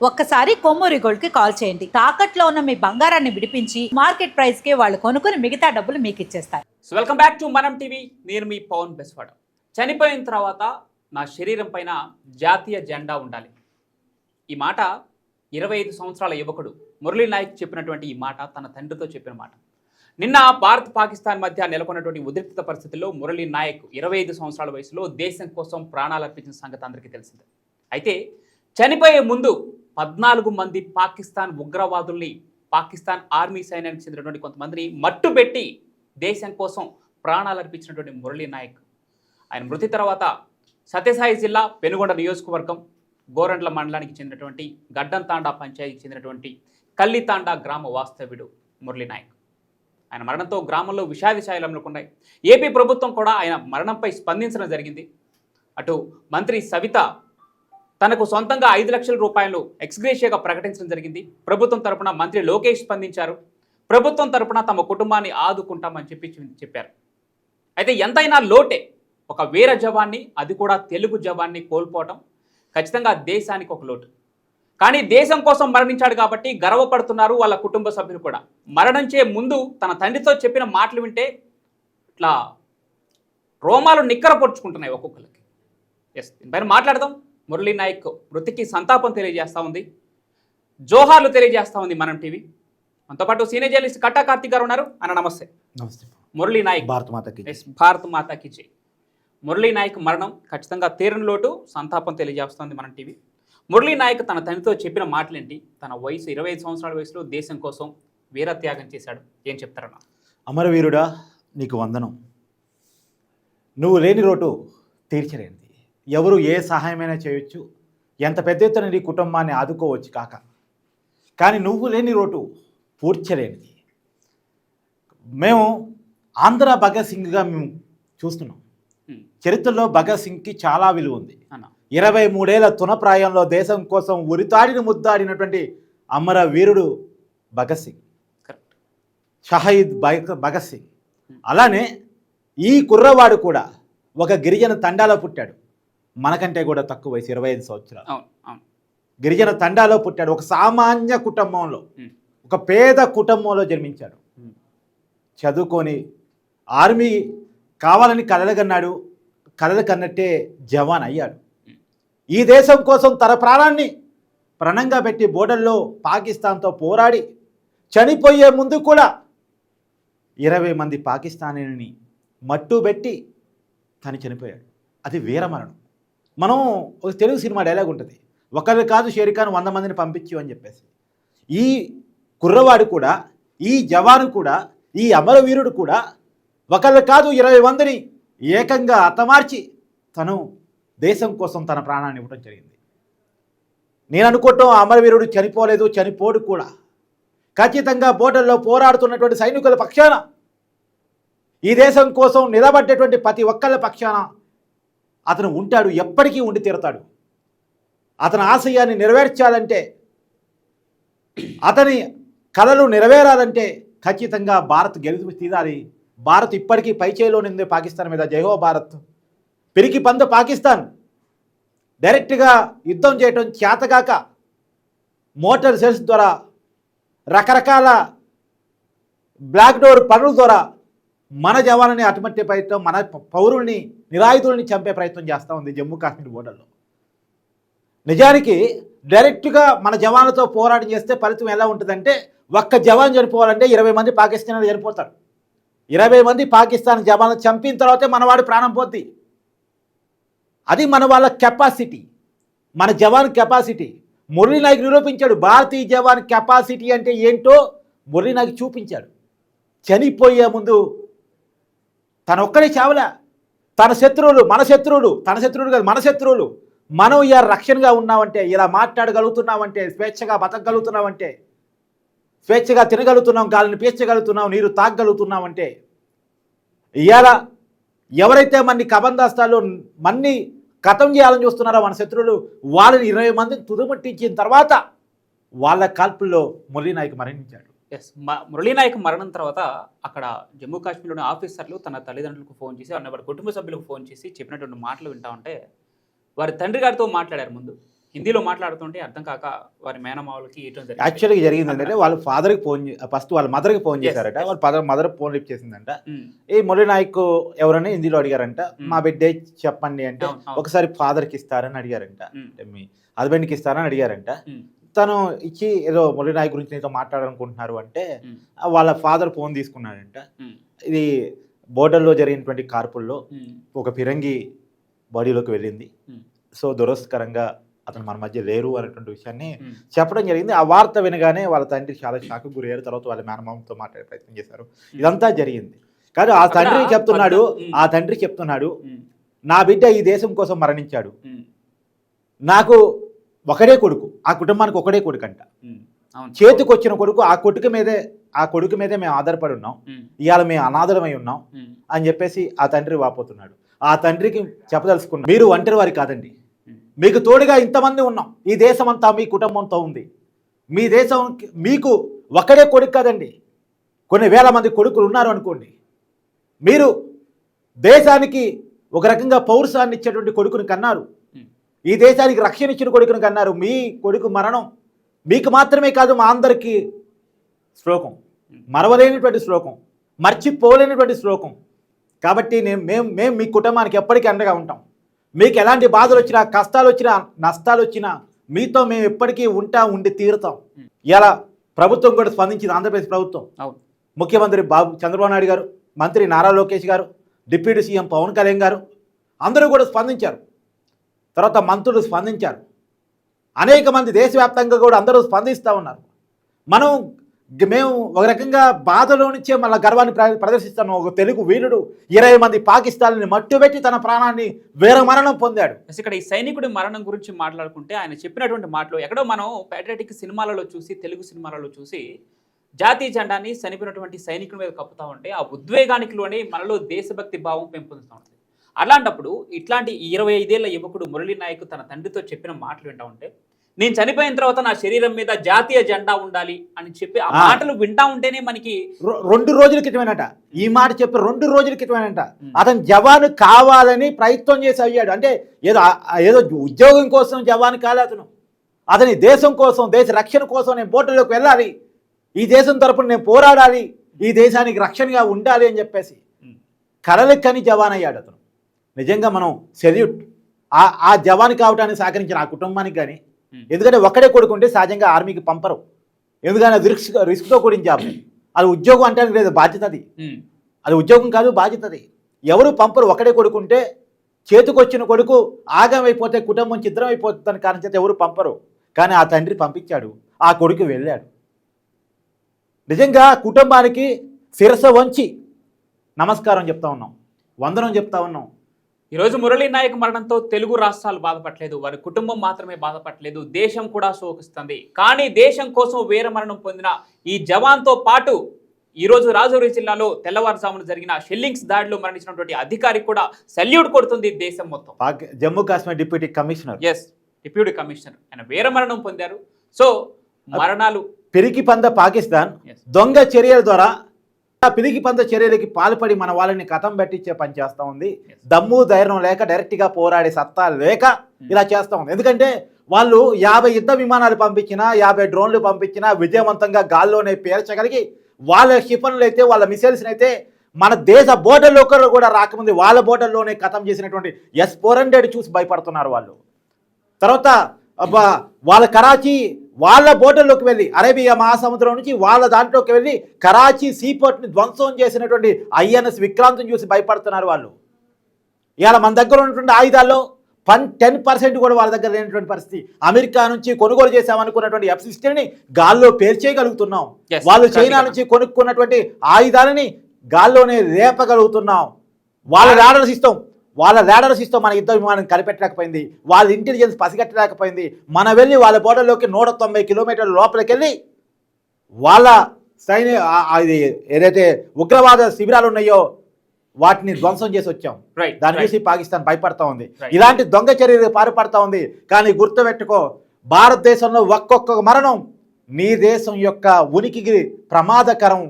ఒక్కసారి కొమ్మూరి గోల్డ్ కి కాల్ చేయండి. తాకట్లో ఉన్న మీ బంగారాన్ని విడిపించి మార్కెట్ ప్రైస్ కి వాళ్ళు కొనుక్కుని మిగతా డబ్బులు మీకు ఇచ్చేస్తారు. వెల్కమ్ బ్యాక్ టు మనం టీవీ. నేను మీ పవన్ బెస్వాడ. చనిపోయిన తర్వాత నా శరీరం పైన జాతీయ జెండా ఉండాలి. ఈ మాట 25 సంవత్సరాల యువకుడు మురళీ నాయక్ చెప్పినటువంటి ఈ మాట తన తండ్రితో చెప్పిన మాట. నిన్న భారత్ పాకిస్తాన్ మధ్య నెలకొన్నటువంటి ఉద్రిక్త పరిస్థితుల్లో మురళీ నాయక్ 25 సంవత్సరాల వయసులో దేశం కోసం ప్రాణాలు అర్పించిన సంగతి అందరికీ తెలిసిందే. అయితే చనిపోయే ముందు 14 మంది పాకిస్తాన్ ఉగ్రవాదుల్ని, పాకిస్తాన్ ఆర్మీ సైన్యానికి చెందినటువంటి కొంతమందిని మట్టుబెట్టి దేశం కోసం ప్రాణాలు అర్పించినటువంటి మురళీ నాయక్ ఆయన మృతి తర్వాత సత్యసాయి జిల్లా పెనుగొండ నియోజకవర్గం గోరంట్ల మండలానికి చెందినటువంటి గడ్డంతాండా పంచాయతీకి చెందినటువంటి కల్లితాండా గ్రామ వాస్తవ్యుడు మురళీ నాయక్. ఆయన మరణంతో గ్రామంలో విషాద ఛాయలమ్ముకున్నాయి. ఏపీ ప్రభుత్వం కూడా ఆయన మరణంపై స్పందించడం జరిగింది. అటు మంత్రి సవిత తనకు సొంతంగా 5 లక్షల రూపాయలు ఎక్స్గ్రేషియాగా ప్రకటించడం జరిగింది. ప్రభుత్వం తరపున మంత్రి లోకేష్ స్పందించారు. ప్రభుత్వం తరపున తమ కుటుంబాన్ని ఆదుకుంటామని చెప్పారు. అయితే ఎంతైనా లోటే ఒక వీర జవాన్ని, అది కూడా తెలుగు జవాన్ని కోల్పోవటం ఖచ్చితంగా దేశానికి ఒక లోటు. కానీ దేశం కోసం మరణించాడు కాబట్టి గర్వపడుతున్నారు వాళ్ళ కుటుంబ సభ్యులు కూడా. మరణించే ముందు తన తండ్రితో చెప్పిన మాటలు వింటే ఇట్లా రోమాలు నిక్కర పొడుచుకుంటున్నాయి ఒక్కొక్కరికి. దీనిపైన మాట్లాడదాం. మురళీ నాయక్ మృతికి సంతాపం తెలియజేస్తూ ఉంది, జోహార్లు తెలియజేస్తూ ఉంది మనం టీవీ. మనతో పాటు సీనియర్ జర్నలిస్ట్ కట్టా కార్తిక్ గారు ఉన్నారు. అన్న నమస్తే. నమస్తే. మురళీ నాయక్ భారత్ మాతాకి జై. మురళీ నాయక్ మరణం ఖచ్చితంగా తీరని లోటు, సంతాపం తెలియజేస్తుంది మనం టీవీ. మురళీ నాయక్ తన తండ్రితో చెప్పిన మాటలేంటి? తన వయసు 25 సంవత్సరాల వయసులో దేశం కోసం వీరత్యాగం చేశాడు. ఏం చెప్తారన్నా? అమరవీరుడా, నీకు వందనం. నువ్వు లేని లోటు తీర్చలేనిది. ఎవరు ఏ సహాయమైనా చేయొచ్చు, ఎంత పెద్ద ఎత్తున నీ కుటుంబాన్ని ఆదుకోవచ్చు కాక, కానీ నువ్వు లేని లోటు పూడ్చలేనిది. మేము ఆంధ్ర భగత్ సింగ్గా మేము చూస్తున్నాం. చరిత్రలో భగత్ సింగ్కి చాలా విలువ ఉంది. 23 ఏళ్ల తునప్రాయంలో దేశం కోసం ఉరితాడిని ముద్దాడినటువంటి అమరవీరుడు భగత్ సింగ్, షహీద్ భగత్ సింగ్. అలానే ఈ కుర్రవాడు కూడా ఒక గిరిజన తండాలో పుట్టాడు. మనకంటే కూడా తక్కువ వయసు, 25 సంవత్సరాలు. గిరిజన తండాలో పుట్టాడు. ఒక సామాన్య కుటుంబంలో, ఒక పేద కుటుంబంలో జన్మించాడు. చదువుకొని ఆర్మీ కావాలని కలలుగన్నాడు. కలలు కన్నట్టే జవాన్ అయ్యాడు. ఈ దేశం కోసం తన ప్రాణాన్ని ప్రణంగా పెట్టి బోర్డర్లో పాకిస్తాన్తో పోరాడి చనిపోయే ముందు కూడా 20 మంది పాకిస్తానీని మట్టుబెట్టి తను చనిపోయాడు. అది వీరమరణం. మనం ఒక తెలుగు సినిమా డైలాగ్ ఉంటుంది, ఒకరు కాదు షేర్ఖాన్ 100 మందిని పంపించు అని చెప్పేసి. ఈ కుర్రవాడు కూడా, ఈ జవాను కూడా, ఈ అమరవీరుడు కూడా ఒకరు కాదు 20 మందిని ఏకంగా హతమార్చి తను దేశం కోసం తన ప్రాణాన్ని ఇవ్వడం జరిగింది. నేను అనుకోవటం అమరవీరుడు చనిపోలేదు, చనిపోడు కూడా. ఖచ్చితంగా బోర్డర్లో పోరాడుతున్నటువంటి సైనికుల పక్షాన, ఈ దేశం కోసం నిలబడ్డటువంటి ప్రతి ఒక్కళ్ళ పక్షాన అతను ఉంటాడు, ఎప్పటికీ ఉండి తీరతాడు. అతని ఆశయాన్ని నెరవేర్చాలంటే, అతని కలలు నెరవేరాలంటే ఖచ్చితంగా భారత్ గెలుపు తీరాలి. భారత్ ఇప్పటికీ పైచేయిలో నిందే పాకిస్తాన్ మీద. జై హో భారత్. పిరికి పంద పాకిస్తాన్ డైరెక్ట్గా యుద్ధం చేయటం చేతగాక మోటార్ సెల్స్ ద్వారా, రకరకాల బ్లాక్ డోర్ పనుల ద్వారా మన జవాన్ని అటుమట్టే ప్రయత్నం, మన పౌరుల్ని, నిరాయుధుల్ని చంపే ప్రయత్నం చేస్తూ ఉంది జమ్మూ కాశ్మీర్ బోర్డర్లో. నిజానికి డైరెక్ట్గా మన జవాన్లతో పోరాటం చేస్తే ఫలితం ఎలా ఉంటుందంటే, ఒక్క జవాన్ చనిపోవాలంటే 20 మంది పాకిస్తాన్లు చనిపోతారు. 20 మంది పాకిస్తాన్ జవాన్లు చంపిన తర్వాతే మనవాడి ప్రాణం పోద్ది. అది మన వాళ్ళ కెపాసిటీ, మన జవాన్ కెపాసిటీ. మురళీ నాయక్ నిరూపించాడు. భారతీయ జవాన్ కెపాసిటీ అంటే ఏంటో మురళీ నాయక్ చూపించాడు. చనిపోయే ముందు తన ఒక్కడే చావలే. తన శత్రువులు, మన శత్రువులు, తన శత్రువులు కాదు మన శత్రువులు, మనం ఇలా రక్షణగా ఉన్నామంటే, ఇలా మాట్లాడగలుగుతున్నామంటే, స్వేచ్ఛగా బతకగలుగుతున్నామంటే, స్వేచ్ఛగా తినగలుగుతున్నాం, గాలిని పీల్చగలుగుతున్నాం, నీరు తాగగలుగుతున్నామంటే, ఇవాళ ఎవరైతే మన్ని కబందాస్తాలు మన్ని కథం చేయాలని చూస్తున్నారో మన శత్రువులు, వాళ్ళని 20 మందిని తుదుముట్టించిన తర్వాత వాళ్ళ కాల్పుల్లో మురళీ నాయక్ మరణించాడు. మురళీ నాయక్ మరణం తర్వాత అక్కడ జమ్మూ కాశ్మీర్లోని ఆఫీసర్లు తన తల్లిదండ్రులకు ఫోన్ చేసి, వారి కుటుంబ సభ్యులకు ఫోన్ చేసి చెప్పినటువంటి మాటలు వింటా ఉంటే, వారి తండ్రి గారితో మాట్లాడారు. ముందు హిందీలో మాట్లాడుతుంటే అర్థం కాక వారి మేనమావులకి ఇవ్వడం జరిగింది. యాక్చువల్గా జరిగింది ఏంటంటే వాళ్ళ ఫాదర్కి ఫస్ట్ వాళ్ళ మదర్కి ఫోన్ చేశారట. yes. వాళ్ళ మదర్ ఫోన్ లిఫ్ట్ చేసిందంట. ఉమ్, ఈ మురళీ నాయక్ ఎవరని హిందీలో అడిగారంట. మా బిడ్డే చెప్పండి అంటే అవును, అవును. ఒకసారి ఫాదర్కి ఇస్తారని అడిగారంట. ఉమ్, అంటే మీ హస్బెండ్కి ఇస్తారని అడిగారంట. ఉమ్, తను ఇచ్చి ఏదో మురళీ నాయక్ గురించి నీతో మాట్లాడాలనుకుంటున్నారు అంటే ఉమ్, వాళ్ళ ఫాదర్ ఫోన్ తీసుకున్నాడంట. ఉమ్, ఇది బోర్డర్లో జరిగినటువంటి కార్పుల్లో ఉమ్, ఒక ఫిరంగి బాడీలోకి వెళ్ళింది. ఉమ్, సో దురదృష్టకరంగా అతను మన మధ్య లేరు అనేటువంటి విషయాన్ని ఉమ్, చెప్పడం జరిగింది. ఆ వార్త వినగానే వాళ్ళ తండ్రి చాలా షాక్ గురయ్యారు. తర్వాత వాళ్ళ మేనమామతో మాట్లాడే ప్రయత్నం చేశారు. ఇదంతా జరిగింది. కానీ ఆ తండ్రి చెప్తున్నాడు, ఆ తండ్రి చెప్తున్నాడు, ఉమ్, నా బిడ్డ ఈ దేశం కోసం మరణించాడు. ఉమ్, నాకు ఒకడే కొడుకు, ఆ కుటుంబానికి ఒకడే కొడుకు అంట. ఉమ్, అవును. చేతికి వచ్చిన కొడుకు, ఆ కొడుకు మీదే మేము ఆధారపడి ఉన్నాం. ఉమ్, ఇవాళ మేము అనాథలమై ఉన్నాం ఉమ్, అని చెప్పేసి ఆ తండ్రి వాపోతున్నాడు. ఆ తండ్రికి చెప్పదలుచుకున్నాడు, మీరు ఒంటరి వారి కాదండి, ఉమ్, మీకు తోడుగా ఇంతమంది ఉన్నాం. ఈ దేశం అంతా మీ కుటుంబంతో ఉంది. మీ దేశం మీకు ఒకడే కొడుకు కాదండి, కొన్ని వేల మంది కొడుకులు ఉన్నారు అనుకోండి. మీరు దేశానికి ఒక రకంగా పౌరుషాన్ని ఇచ్చేటువంటి కొడుకుని కన్నారు. ఉమ్, ఈ దేశానికి రక్షణ ఇచ్చిన కొడుకుని కన్నారు. మీ కొడుకు మరణం మీకు మాత్రమే కాదు, మా అందరికీ శ్లోకం, మరవలేనటువంటి శ్లోకం, మర్చిపోలేనటువంటి శ్లోకం. కాబట్టి మేము మీ కుటుంబానికి ఎప్పటికీ అండగా ఉంటాం. మీకు ఎలాంటి బాధలు వచ్చినా, కష్టాలు వచ్చినా, నష్టాలు వచ్చినా మీతో మేము ఎప్పటికీ ఉండి తీరుతాం. ఇలా ప్రభుత్వం కూడా స్పందించింది, ఆంధ్రప్రదేశ్ ప్రభుత్వం. అవును. ముఖ్యమంత్రి చంద్రబాబు నాయుడు గారు, మంత్రి నారా లోకేష్ గారు, డిప్యూటీ సీఎం పవన్ కళ్యాణ్ గారు అందరూ కూడా స్పందించారు. తర్వాత మంత్రులు స్పందించారు. అనేక మంది దేశవ్యాప్తంగా కూడా అందరూ స్పందిస్తూ ఉన్నారు. మేము ఒక రకంగా బాధలో నుంచే మళ్ళీ గర్వాన్ని ప్రదర్శిస్తాను. ఒక తెలుగు వీరుడు 20 మంది పాకిస్తాన్ని మట్టుబెట్టి తన ప్రాణాన్ని వీరమరణం పొందాడు. ఇక్కడ ఈ సైనికుడి మరణం గురించి మాట్లాడుకుంటే ఆయన చెప్పినటువంటి మాటలు ఎక్కడో మనం ప్యాట్రియాటిక్ సినిమాలలో చూసి, తెలుగు సినిమాలలో చూసి జాతీయ జెండాని చనిపోయినటువంటి సైనికుల మీద కప్పుతా ఉంటే ఆ ఉద్వేగానికిలోనే మనలో దేశభక్తి భావం పెంపొందుతూ ఉంటుంది. అలాంటప్పుడు ఇట్లాంటి 25 ఏళ్ల యువకుడు మురళీ నాయక్ తన తండ్రితో చెప్పిన మాటలు వింటా ఉంటే, నేను చనిపోయిన తర్వాత నా శరీరం మీద జాతీయ జెండా ఉండాలి అని చెప్పి ఆ మాటలు వింటా ఉంటేనే మనకి 2 రోజుల క్రితమేనట ఈ మాట చెప్పి, 2 రోజుల క్రితమేనట అతను జవాను కావాలని ప్రయత్నం చేసి అయ్యాడు. అంటే ఏదో ఉద్యోగం కోసం జవాను కాలేదు అతని దేశం కోసం, దేశ రక్షణ కోసం నేను బోర్డర్లోకి వెళ్ళాలి, ఈ దేశం తరపున నేను పోరాడాలి, ఈ దేశానికి రక్షణగా ఉండాలి అని చెప్పేసి కలలు కని జవాన్ అయ్యాడు అతను. నిజంగా మనం సెల్యూట్ ఆ జవాన్ కావడానికి సహకరించిన ఆ కుటుంబానికి. కానీ ఎందుకంటే ఒక్కడే కొడుకుంటే సహజంగా ఆర్మీకి పంపరు, ఎందుకంటే అది రిస్క్తో కూడిన జాబ్. అది ఉద్యోగం అంటే లేదు, బాధ్యత. అది ఉద్యోగం కాదు, బాధ్యత. ఎవరు పంపరు. ఒకడే కొడుకుంటే చేతికొచ్చిన కొడుకు ఆగమైపోతే కుటుంబం ఛిద్రం అయిపోతుందని కారణం చేత ఎవరు పంపరు. కానీ ఆ తండ్రి పంపించాడు, ఆ కొడుకు వెళ్ళాడు. నిజంగా కుటుంబానికి శిరస వంచి నమస్కారం చెప్తా ఉన్నాం, వందనం చెప్తా ఉన్నాం. ఈరోజు మురళీ నాయక్ మరణంతో తెలుగు రాష్ట్రాలు బాధపడలేదు, వారి కుటుంబం మాత్రమే బాధపడలేదు, దేశం కూడా శోకిస్తుంది. కానీ దేశం కోసం వీరమరణం పొందిన ఈ జవాన్తో పాటు ఈరోజు రాజౌరి జిల్లాలో తెల్లవారుజామున జరిగిన షెల్లింగ్స్ దాడిలో మరణించినటువంటి అధికారికి కూడా సల్యూట్ కొడుతుంది దేశం మొత్తం. Jammu Kashmir deputy commissioner, deputy commissioner ఆయన వీరమరణం పొందారు. సో మరణాలు పిరికి పంద పాకిస్తాన్ దొంగ చర్యల ద్వారా పిరికి పంద చర్యలకి పాల్పడి మన వాళ్ళని కథం పెట్టించే పని చేస్తూ ఉంది. దమ్ము ధైర్యం లేక, డైరెక్ట్గా పోరాడే సత్తా లేక ఇలా చేస్తూ ఉంది. ఎందుకంటే వాళ్ళు 50 యుద్ధ విమానాలు పంపించినా, 50 డ్రోన్లు పంపించినా విజయవంతంగా గాల్లోనే పేర్చగలిగి వాళ్ళ క్షిపణులు అయితే, వాళ్ళ మిసైల్స్ని అయితే మన దేశ బోర్డర్లో కూడా రాకముందు వాళ్ళ బోర్డర్లోనే కథం చేసినటువంటి S-400 చూసి భయపడుతున్నారు వాళ్ళు. తర్వాత వాళ్ళ కరాచీ వాళ్ళ బోర్డర్లోకి వెళ్ళి, అరేబియా మహాసముద్రం నుంచి వాళ్ళ దాంట్లోకి వెళ్ళి కరాచీ సీపోర్ట్ని ధ్వంసం చేసినటువంటి INS విక్రాంత్ని చూసి భయపడుతున్నారు వాళ్ళు. ఇవాళ మన దగ్గర ఉన్నటువంటి ఆయుధాల్లో 10% కూడా వాళ్ళ దగ్గర లేనటువంటి పరిస్థితి. అమెరికా నుంచి కొనుగోలు చేసామనుకున్నటువంటి F-16ని గాల్లో పేర్చేయగలుగుతున్నాం. వాళ్ళు చైనా నుంచి కొనుక్కున్నటువంటి ఆయుధాలని గాల్లోనే రేపగలుగుతున్నాం. వాళ్ళ రాడర్స్ ఇస్తాం మన యుద్ధ విమానం కనిపెట్టలేకపోయింది, వాళ్ళ ఇంటెలిజెన్స్ పసిగట్టలేకపోయింది. మన వెళ్ళి వాళ్ళ బోర్డర్లోకి 190 కిలోమీటర్ల లోపలికి వెళ్ళి వాళ్ళ ఏదైతే ఉగ్రవాద శిబిరాలు ఉన్నాయో వాటిని ధ్వంసం చేసి వచ్చాం. దాని చూసి పాకిస్తాన్ భయపడతా ఉంది, ఇలాంటి దొంగ చర్యలు పాల్పడతా ఉంది. కానీ గుర్తుపెట్టుకో, భారతదేశంలో ఒక్కొక్క మరణం నీ దేశం యొక్క ఉనికికి ప్రమాదకరం.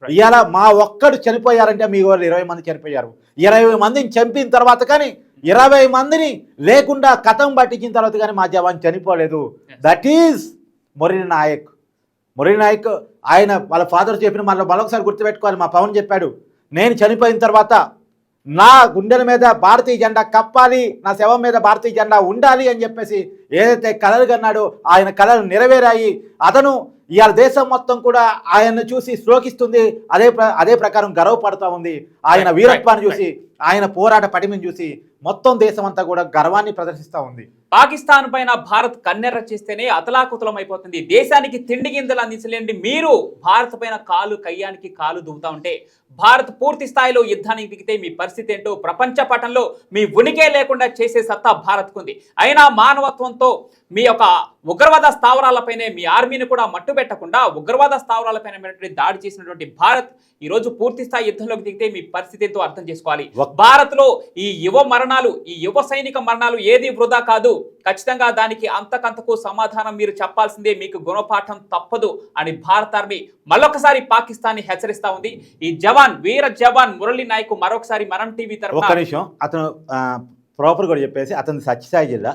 ఇవాళ మా ఒక్కడు చనిపోయారంటే మీ వాళ్ళు 20 మంది చనిపోయారు. 20 మందిని చంపిన తర్వాత కానీ 20 మందిని లేకుండా కథం పట్టించిన తర్వాత కానీ మా జవాన్ చనిపోలేదు. That is Murali Naik. మురళీ నాయక్ ఆయన వాళ్ళ ఫాదర్ చెప్పిన మరొకసారి గుర్తుపెట్టుకోవాలి. మా పవన్ చెప్పాడు, నేను చనిపోయిన తర్వాత నా గుండెల మీద భారతీయ జెండా కప్పాలి, నా శవం మీద భారతీయ జెండా ఉండాలి అని చెప్పేసి ఏదైతే కలలు కన్నాడో ఆయన కలలు నెరవేరాయి. అతను ఇవాళ దేశం మొత్తం కూడా ఆయన్ను చూసి శ్లోకిస్తుంది. అదే ప్రకారం గర్వపడుతూ ఉంది. ఆయన వీరత్వాన్ని చూసి, ఆయన పోరాట పటిమని చూసి మొత్తం దేశం అంతా కూడా గర్వాన్ని ప్రదర్శిస్తూ ఉంది. పాకిస్తాన్ పైన భారత్ కన్నెర్ర చేస్తేనే అతలాకుతలం అయిపోతుంది. దేశానికి తిండి గింజలు అందించలేండి మీరు భారత్ పైన కయ్యానికి కాలు దువ్వుతా ఉంటే, భారత్ పూర్తి స్థాయిలో యుద్ధానికి దిగితే మీ పరిస్థితి ఏంటో ప్రపంచ పటంలో మీ ఉనికే లేకుండా చేసే సత్తా భారత్కుంది. అయినా మానవత్వంతో మీ యొక్క ఉగ్రవాద స్థావరాలపైనే మీ ఆర్మీని కూడా మట్టుబెట్టకుండా ఉగ్రవాద స్థావరాలపైన దాడి చేసినటువంటి భారత్ ఈ రోజు పూర్తి స్థాయి యుద్ధంలోకి దిగితే మీ పరిస్థితి ఎంతో అర్థం చేసుకోవాలి. భారత్ లో ఈ యువ సైనిక మరణాలు ఏది వృధా కాదు. ఖచ్చితంగా దానికి అంతకంతకు సమాధానం మీరు చెప్పాల్సిందే, మీకు గుణపాఠం తప్పదు అని భారత ఆర్మీ మరొకసారి పాకిస్తాన్ ని హెచ్చరిస్తా ఉంది. ఈ వీర జవాన్ మురళీ నాయక్ మరొకసారి మనం టీవీ తరఫున ఒక్క నిమిషం, అతను ప్రాపర్ కూడా చెప్పేసి, అతను సత్యసాయి జిల్లా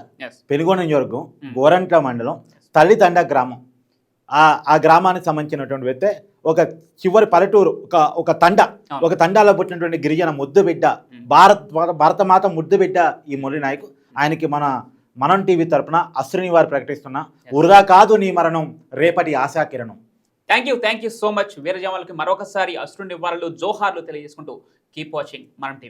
పెనుగొండ నియోజకవర్గం గోరంట్ల మండలం తల్లిదండ గ్రామం. ఆ గ్రామానికి సంబంధించినటువంటి వ్యక్తి ఒక చివరి పల్లెటూరు, ఒక తండాలో పుట్టినటువంటి గిరిజన ముద్దు బిడ్డ, భారతమాత ముద్దు బిడ్డ ఈ మురళీ నాయక్. ఆయనకి మనం టీవీ తరపున అశ్రుని వారు ప్రకటిస్తున్న వృధా కాదు నీ మరణం, రేపటి ఆశాకిరణం. Thank you so much. వీర జవాన్లకి మరొకసారి అశ్రు నివారణలు జోహార్లు తెలియజేసుకుంటూ కీప్ వాచింగ్ మనం టీవీ.